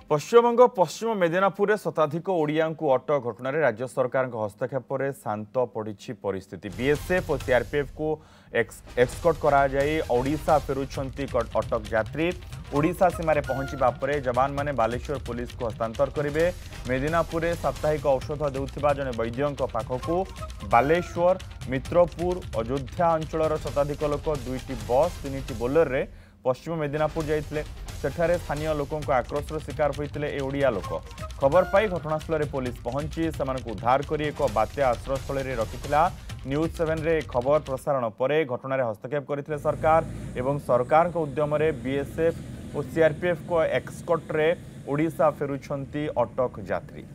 पश्चिमबंग पश्चिम मेदिनीपुर शताधिक ओडिया अटक घटना राज्य सरकार हस्तक्षेप शांत पड़ी परिस्थिति। बीएसएफ और सीआरपीएफ को एक्सकॉर्ट करा फेरुंट अटक यात्री ओडिशा सीमार पहुंचा पर जवान मैंने बालेश्वर पुलिस को हस्तांतर करेंगे। मेदिनीपुर साप्ताहिक औषध देउथिबा जने वैद्यों पाखकू बालेश्वर मित्रपुर अयोध्या अंचल शताधिक लोक 2टी बस 3टी बोलेर रे पश्चिम मेदिनीपुर जाइथिले। सेठारे स्थानीय लोकों को आक्रोशर शिकार होते ए ओडिया लोक। खबर पाई घटनास्थल पुलिस पहुंची से उद्धार कर एक बात्या आश्रयस्थल रखिथिला। न्यूज 7 रे खबर प्रसारण पर घटना हस्तक्षेप करथिले सरकार एवं सरकार उद्यम बीएसएफ और सीआरपीएफ को एक्सकॉर्ट रे ओडिशा फेरुछंती अटक यात्री।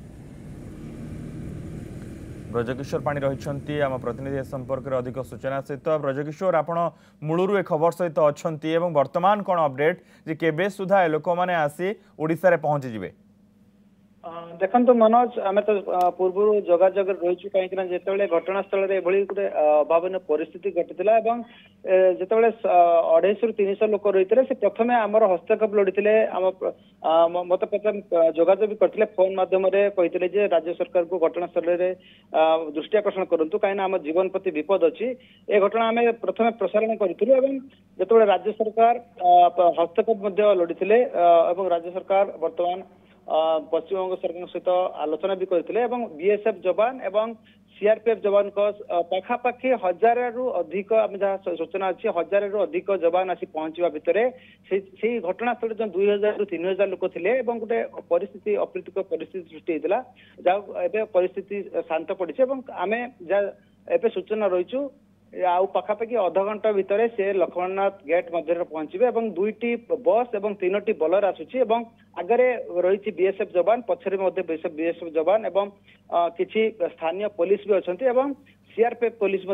ब्रजकिशोर पाणी रही आम प्रतिनिधि संपर्क में अधिक सूचना सहित। ब्रजकिशोर आपण मूलरू ए खबर सहित अच्छा वर्तमान कौन अपडेट जे केबे सुधा लोक मैंने आसी ओडिशा रे पहुंची जिवे? देखो मनोज आम तो पूर्व जोगाजोग रही कहीं जिते घटनास्थल गोटे अभावन परिस्थिति घटी जिते 250 ରୁ 300 लोक रही से प्रथम आम हस्तक्षेप लड़ी मत प्रथम जोगाजोग करते फोन मध्यम कहते राज्य सरकार को घटनास्थल दृष्टि आकर्षण करूँ कहीं आम जीवन प्रति विपद अच्छी ए घटना आम प्रथम प्रसारण करूँ जो राज्य सरकार हस्तक्षेप लड़ी राज्य सरकार वर्तमान पश्चिमबंग सरकार सहित आलोचना भी करते बीएसएफ जवान एवं सीआरपीएफ जवान पाखापाखि 1000 रु अधिक जहाँ सूचना अच्छी 1000 रु अधिक जवान आसी पहुंचा भितर से घटनास्थल जो 2000 रु 3000 लोक थे गोटे परिस्थिति अप्रीतिकर परिस्थिति सृष्टि होता जहाँ परिस्थिति शांत पड़ी आम जहाँ सूचना रहीचु आउ पाखापाखि अध घंटा भितर से लक्ष्मणनाथ गेट मध्य पहुंचे 2टी बस और 3टी बोलर आसूची आगे रही बीएसएफ जवान पछरे बीएसएफ जवान एवं किसी स्थानीय पुलिस भी अच्छा सीआरपीएफ पुलिस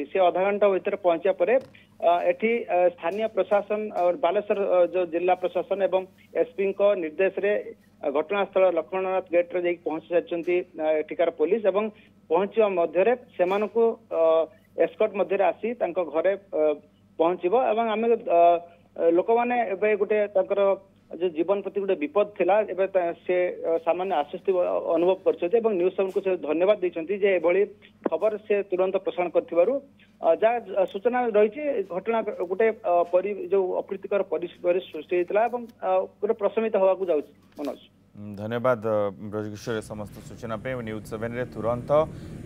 से अध घंटा भर पहुंचा पर एठी स्थानीय प्रशासन और बालेश्वर जो जिला प्रशासन एवं एसपी निर्देश रे घटनास्थल लक्ष्मणनाथ गेट रे पहुंची सारी एठिकार पुलिस एवं पहुंचा मध्य से एस्कॉर्ट मध्य आसी घरे पहुंचबो एवं आम लोक मैंने गोटे जो जीवन प्रति गोटे विपद थिला से सामान्य आश्वस्ति अनुभव कर न्यूज 7 को से धन्यवाद देते खबर से तुरंत प्रसारण कर जहाँ सूचना रही घटना गोटे जो अप्रीतिकर परिस्थिति सृष्टि होता गोटे प्रशमित हवा को जाऊँ। मनोज धन्यवाद ब्रजकिशोर समस्त सूचना पे। न्यूज 7 रे तुरंत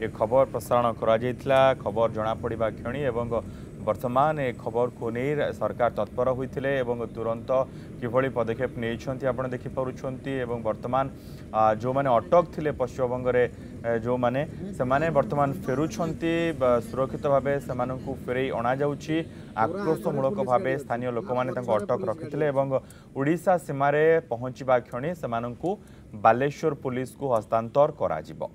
ए खबर प्रसारण करा खबर जना पड़ा क्षणी एवं वर्तमान ए खबर को नहीं सरकार तत्पर होते तुरंत किभली पदक्षेप नहीं आप देखिपुंट वर्तमान जो माने अटक थिले पश्चिमबंग रे जो माने से माने वर्तमान फेरुछंती सुरक्षित भाव से फेरई अणा जाउची। आक्रोशमूलक भाव स्थानीय लोक मैंने अटक रखिते ओडिशा सीमार पहुँचा क्षणी से बालेश्वर पुलिस को हस्तांतर करा जिवो।